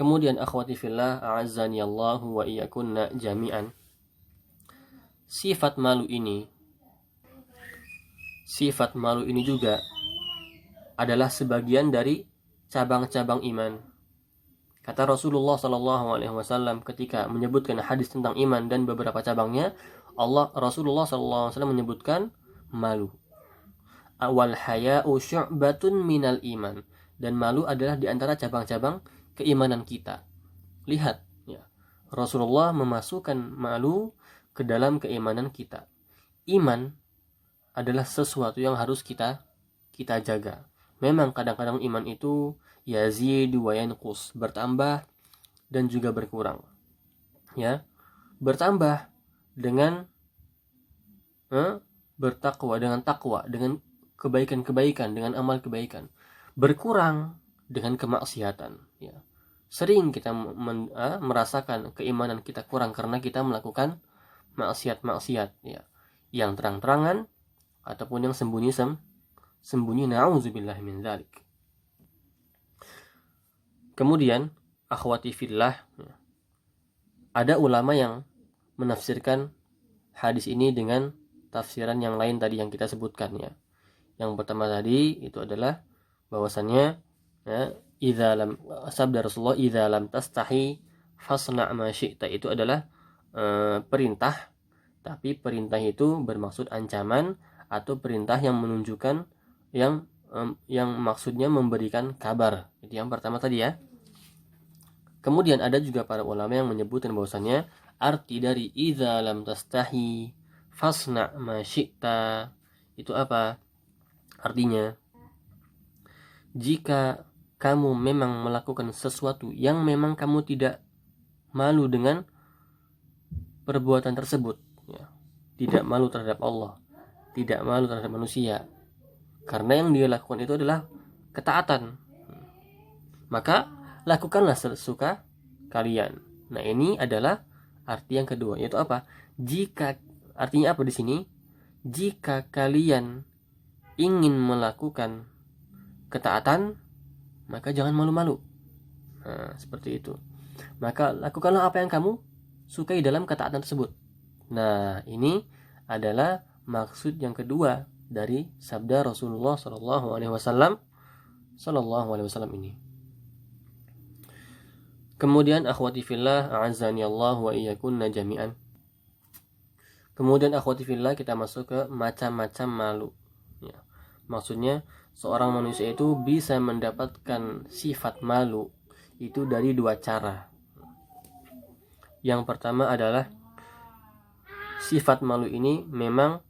Kemudian akhwati fillah, a'azzani Allah wa iyyakunna jami'an. Sifat malu ini juga adalah sebagian dari cabang-cabang iman. Kata Rasulullah SAW ketika menyebutkan hadis tentang iman dan beberapa cabangnya, Rasulullah SAW menyebutkan malu. Awal haya'u syu'batun minal iman. Dan malu adalah di antara cabang-cabang keimanan kita. Lihat, ya, Rasulullah memasukkan malu ke dalam keimanan kita. Iman adalah sesuatu yang harus kita jaga. Memang kadang-kadang iman itu yazidu wa yanqus, bertambah dan juga berkurang. Ya, bertambah dengan bertakwa, dengan takwa, dengan kebaikan-kebaikan, dengan amal kebaikan. Berkurang dengan kemaksiatan. Ya. Sering kita merasakan keimanan kita kurang karena kita melakukan maksiat-maksiat, ya, yang terang-terangan ataupun yang sembunyi, na'udzubillahi min dzalik. Kemudian akhwati fillah, ada ulama yang menafsirkan hadis ini dengan tafsiran yang lain tadi yang kita sebutkan, ya. Yang pertama tadi itu adalah bahwasannya, ya, sabda Rasulullah, idza lam tastahi fasna' ma syi'ta, itu adalah perintah, tapi perintah itu bermaksud ancaman atau perintah yang menunjukkan yang maksudnya memberikan kabar. Itu yang pertama tadi, ya. Kemudian ada juga para ulama yang menyebutkan bahwasannya arti dari idza lam tastahi fasna' ma syi'ta itu apa? Artinya, jika kamu memang melakukan sesuatu yang memang kamu tidak malu dengan perbuatan tersebut, ya. Tidak malu terhadap Allah, tidak malu terhadap manusia, karena yang dia lakukan itu adalah ketaatan, maka lakukanlah sesuka kalian. Nah, ini adalah arti yang kedua, yaitu apa? Artinya apa di sini? Jika kalian ingin melakukan ketaatan, maka jangan malu-malu. Nah, seperti itu. Maka lakukanlah apa yang kamu sukai dalam ketaatan tersebut. Nah, ini adalah maksud yang kedua dari sabda Rasulullah SAW ini. Kemudian akhwati fillah, a'azzani Allah wa iyyakunna jami'an. Kemudian akhwati fillah, kita masuk ke macam-macam malu, ya. Maksudnya seorang manusia itu bisa mendapatkan sifat malu itu dari dua cara. Yang pertama adalah sifat malu ini memang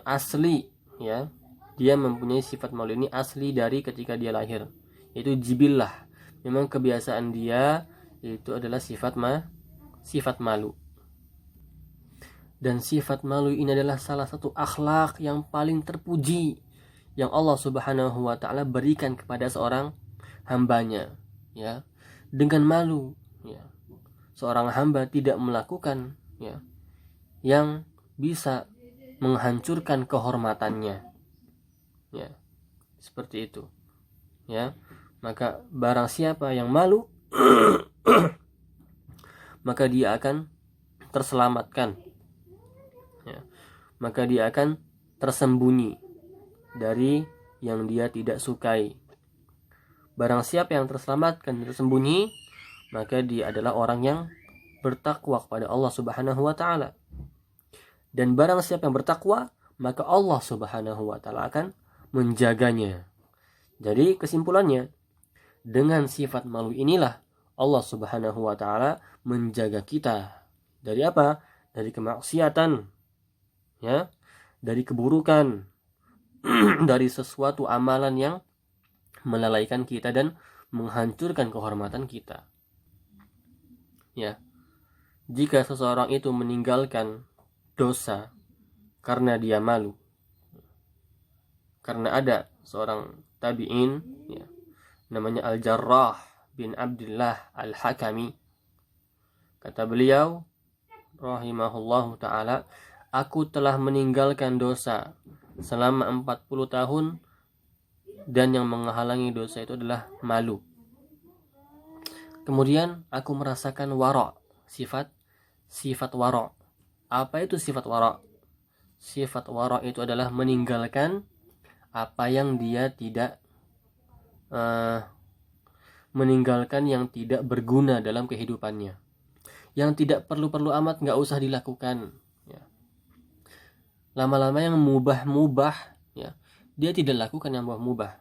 asli, ya. Dia mempunyai sifat malu ini asli dari ketika dia lahir. Itu jibillah. Memang kebiasaan dia itu adalah sifat malu. Dan sifat malu ini adalah salah satu akhlak yang paling terpuji yang Allah Subhanahu wa taala berikan kepada seorang hambanya, ya. Dengan malu, ya, seorang hamba tidak melakukan, ya, yang bisa menghancurkan kehormatannya, ya. Seperti itu, ya. Maka barang siapa yang malu maka dia akan terselamatkan, ya. Maka dia akan tersembunyi dari yang dia tidak sukai. Barang siapa yang terselamatkan dan tersembunyi, maka dia adalah orang yang bertakwa kepada Allah Subhanahu wa taala. Dan barang siapa yang bertakwa, maka Allah Subhanahu wa taala akan menjaganya. Jadi kesimpulannya, dengan sifat malu inilah Allah Subhanahu wa taala menjaga kita dari apa? Dari kemaksiatan, ya, dari keburukan, dari sesuatu amalan yang melalaikan kita dan menghancurkan kehormatan kita, ya. Jika seseorang itu meninggalkan dosa karena dia malu, karena ada seorang tabi'in, ya, namanya Al-Jarrah bin Abdullah Al-Hakami. Kata beliau rahimahullahu ta'ala, aku telah meninggalkan dosa selama 40 tahun dan yang menghalangi dosa itu adalah malu. Kemudian aku merasakan wara', sifat wara'. Apa itu sifat wara'? Sifat wara' itu adalah meninggalkan apa yang dia tidak meninggalkan yang tidak berguna dalam kehidupannya, yang tidak perlu-perlu amat nggak usah dilakukan, ya. Lama-lama yang mubah-mubah, ya, dia tidak lakukan yang mubah,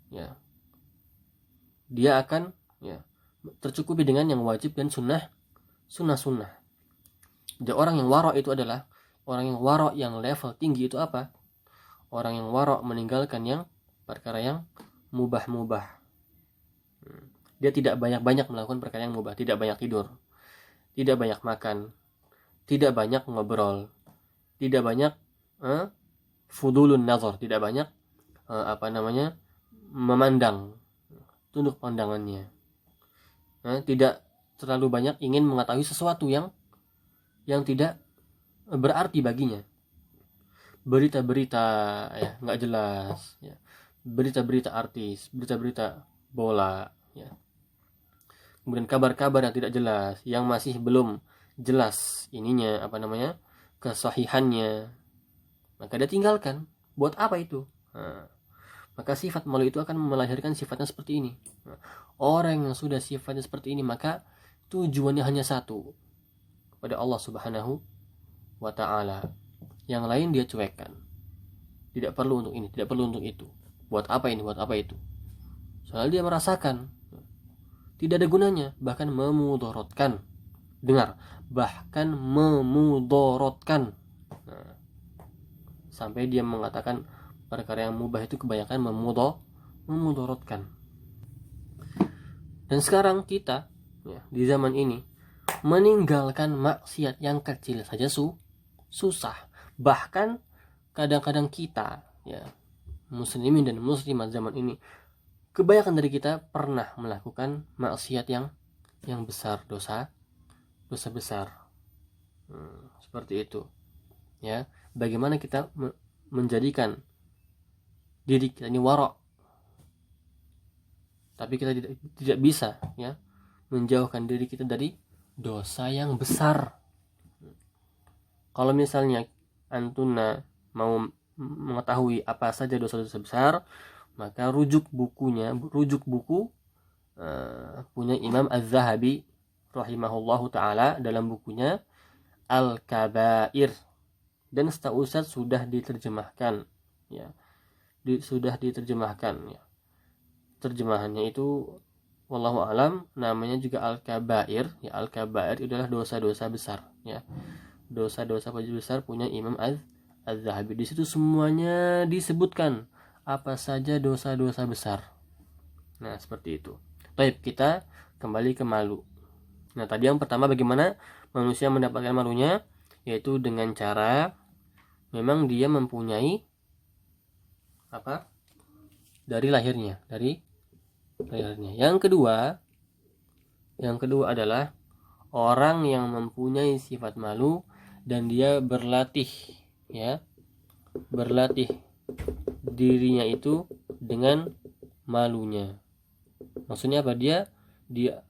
ya. Dia akan, ya, tercukupi dengan yang wajib dan sunnah. Jadi orang yang wara' itu adalah orang yang wara' yang level tinggi. Itu apa? Orang yang wara' meninggalkan yang perkara yang mubah-mubah. Dia tidak banyak-banyak melakukan perkara yang mubah, tidak banyak tidur, tidak banyak makan, tidak banyak ngobrol, tidak banyak fudulun nazar, tidak banyak memandang, tunduk pandangannya, tidak terlalu banyak ingin mengetahui sesuatu yang tidak berarti baginya, berita-berita ya nggak jelas, ya, berita-berita artis, berita-berita bola, ya. Kemudian kabar-kabar yang tidak jelas, yang masih belum jelas ininya kesahihannya, maka dia tinggalkan. Buat apa itu? Maka sifat malu itu akan melahirkan sifatnya seperti ini. Orang yang sudah sifatnya seperti ini, maka tujuannya hanya satu, kepada Allah Subhanahu wa ta'ala. Yang lain dia cuekkan. Tidak perlu untuk ini, tidak perlu untuk itu. Buat apa ini, buat apa itu? Soalnya dia merasakan tidak ada gunanya, bahkan memudorotkan. Dengar, bahkan memudorotkan. Sampai dia mengatakan perkara yang mubah itu kebanyakan memudorotkan. Dan sekarang kita, ya, di zaman ini meninggalkan maksiat yang kecil saja susah. Bahkan kadang-kadang kita, ya, muslimin dan muslimat zaman ini, kebanyakan dari kita pernah melakukan maksiat yang besar, dosa besar. Seperti itu. Ya, bagaimana kita menjadikan diri kita ini wara', tapi kita tidak bisa, ya, menjauhkan diri kita dari dosa yang besar. Kalau misalnya antuna mau mengetahui apa saja dosa-dosa besar, maka rujuk buku punya Imam Az-Zahabi rahimahullahu taala dalam bukunya Al-Kabair, dan setahu Ustaz sudah diterjemahkan, ya. Sudah diterjemahkan, ya. Terjemahannya itu wallahu alam namanya juga Al-Kabair, ya. Al-Kabair adalah dosa-dosa besar, ya. Dosa-dosa besar punya Imam Az-Zahabi. Di situ semuanya disebutkan apa saja dosa-dosa besar. Nah, seperti itu. Baik, kita kembali ke malu. Nah, tadi yang pertama bagaimana manusia mendapatkan malunya, yaitu dengan cara memang dia mempunyai dari lahirnya. Yang kedua adalah orang yang mempunyai sifat malu dan dia berlatih dirinya itu dengan malunya. Maksudnya apa? Dia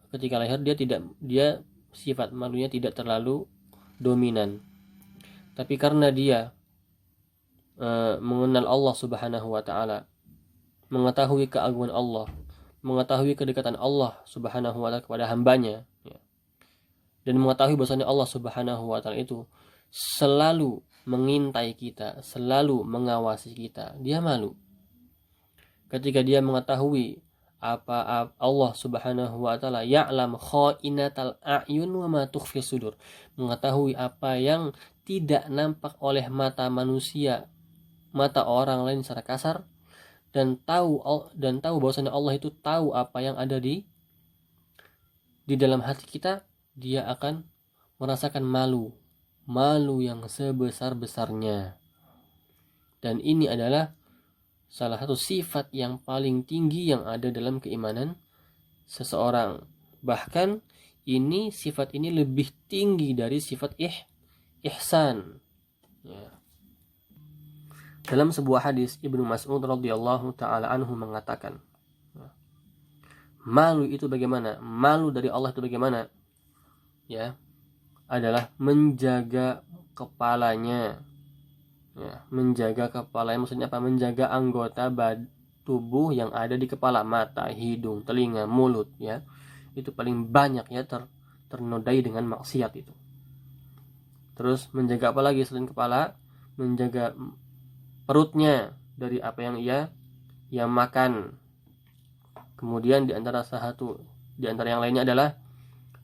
ketika lahir dia sifat malunya tidak terlalu dominan. Tapi karena dia mengenal Allah Subhanahu wa taala, mengetahui keagungan Allah, mengetahui kedekatan Allah Subhanahu wa taala kepada hambanya, ya, dan mengetahui bahwasanya Allah Subhanahu wa taala itu selalu mengintai kita, selalu mengawasi kita, dia malu. Ketika dia mengetahui apa Allah Subhanahu wa taala ya'lam kha'inatal a'yun wa ma tukhfi sudur, mengetahui apa yang tidak nampak oleh mata manusia, mata orang lain secara kasar, dan tahu bahwasanya Allah itu tahu apa yang ada di dalam hati kita, dia akan merasakan malu yang sebesar-besarnya. Dan ini adalah salah satu sifat yang paling tinggi yang ada dalam keimanan seseorang. Bahkan sifat ini lebih tinggi dari sifat ihsan, ya. Dalam sebuah hadis, Ibnu Mas'ud radhiyallahu taala anhu mengatakan, Malu itu bagaimana? Malu dari Allah itu bagaimana? Ya, adalah menjaga kepalanya. Ya, menjaga kepalanya maksudnya apa? Menjaga anggota tubuh yang ada di kepala, mata, hidung, telinga, mulut, ya. Itu paling banyak ya ternodai dengan maksiat itu. Terus menjaga apa lagi selain kepala? Menjaga perutnya dari apa yang ia makan. Kemudian di antara yang lainnya adalah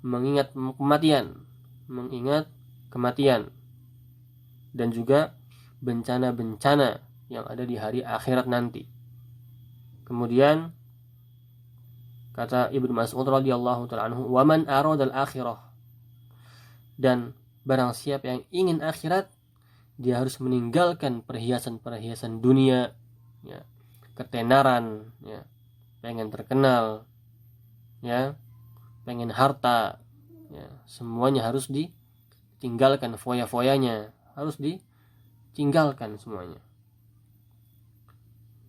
mengingat kematian dan juga bencana-bencana yang ada di hari akhirat nanti. Kemudian kata Ibnu Mas'ud radhiyallahu taala anhu, "Wa man aradal akhirah." Dan barang siapa yang ingin akhirat, dia harus meninggalkan perhiasan-perhiasan dunia, ya, ketenaran, ya, pengen terkenal, ya, pengen harta, ya, semuanya harus ditinggalkan, foya-foyanya harus ditinggalkan semuanya.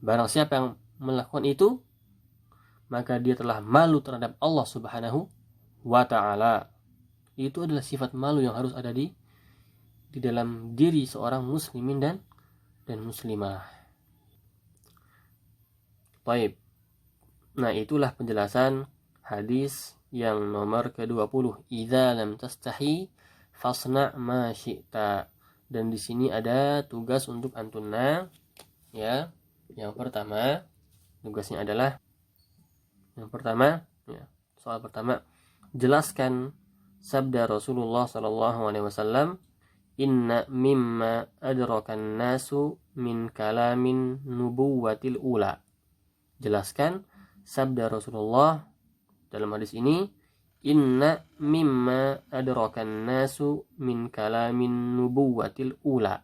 Barang siapa yang melakukan itu, maka dia telah malu terhadap Allah Subhanahu wa ta'ala. Itu adalah sifat malu yang harus ada di dalam diri seorang muslimin dan muslimah. Baik. Nah, itulah penjelasan hadis yang nomor ke-20. Idza lam tastahi fasna ma syi'ta. Dan di sini ada tugas untuk antunna, ya. Yang pertama, tugasnya adalah ya, soal pertama, jelaskan sabda Rasulullah sallallahu alaihi wasallam, inna mimma adrakan nasu min kalamin nubuwatil ula. Jelaskan sabda Rasulullah dalam hadis ini, inna mimma adrakan nasu min kalamin nubuwatil ula.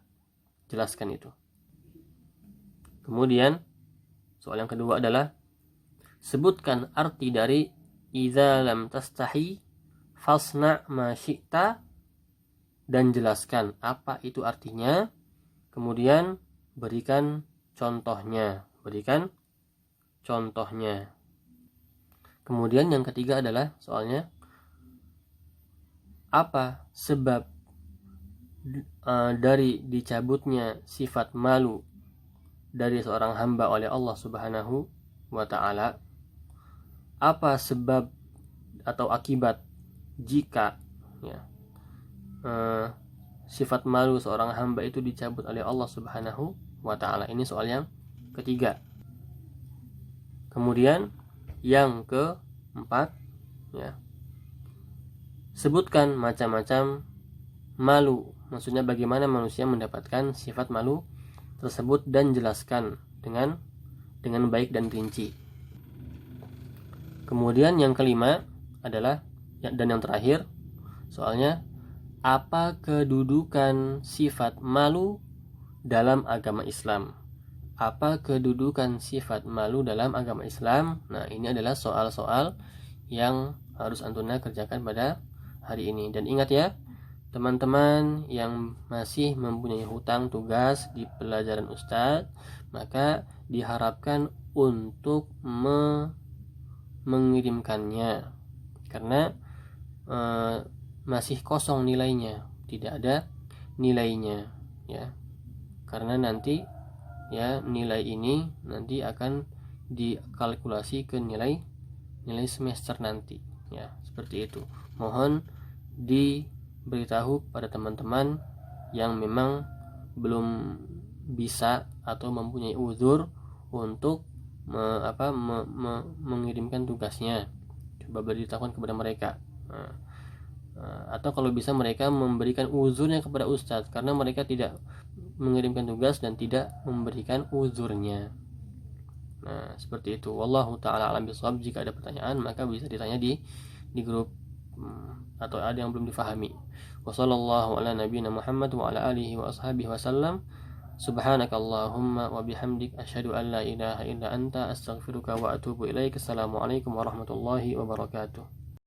Jelaskan itu. Kemudian soal yang kedua adalah sebutkan arti dari idza lam tastahi fasna ma syi'ta, dan jelaskan apa itu artinya. Kemudian berikan contohnya. Kemudian yang ketiga adalah soalnya, apa sebab dari dicabutnya sifat malu dari seorang hamba oleh Allah Subhanahu wa ta'ala? Apa sebab atau akibat jika, ya, sifat malu seorang hamba itu dicabut oleh Allah Subhanahu wa ta'ala? Ini soal yang ketiga. Kemudian yang keempat, ya, sebutkan macam-macam malu, maksudnya bagaimana manusia mendapatkan sifat malu tersebut, dan jelaskan dengan baik dan rinci. Kemudian yang kelima adalah, dan yang terakhir soalnya, apa kedudukan sifat malu dalam agama Islam? Apa kedudukan sifat malu dalam agama Islam? Nah, ini adalah soal-soal yang harus antuna kerjakan pada hari ini. Dan ingat ya, teman-teman yang masih mempunyai hutang tugas di pelajaran Ustadz, maka diharapkan untuk mengirimkannya, karena masih kosong nilainya, tidak ada nilainya, ya, karena nanti, ya, nilai ini nanti akan dikalkulasi ke nilai semester nanti, ya, seperti itu. Mohon diberitahu pada teman-teman yang memang belum bisa atau mempunyai uzur untuk mengirimkan tugasnya. Coba beritahukan kepada mereka. Atau kalau bisa mereka memberikan uzurnya kepada ustadz, karena mereka tidak mengirimkan tugas dan tidak memberikan uzurnya. Nah, seperti itu. Wallahu ta'ala alam bishawab. Jika ada pertanyaan maka bisa ditanya di grup, atau ada yang belum difahami. Wassallallahu ala nabiyina Muhammad wa ala alihi wa ashabihi wasallam. Subhanakallahumma wa bihamdik asyhadu an la ilaha illa anta astaghfiruka wa atubu ilaik. Assalamualaikum warahmatullahi wabarakatuh.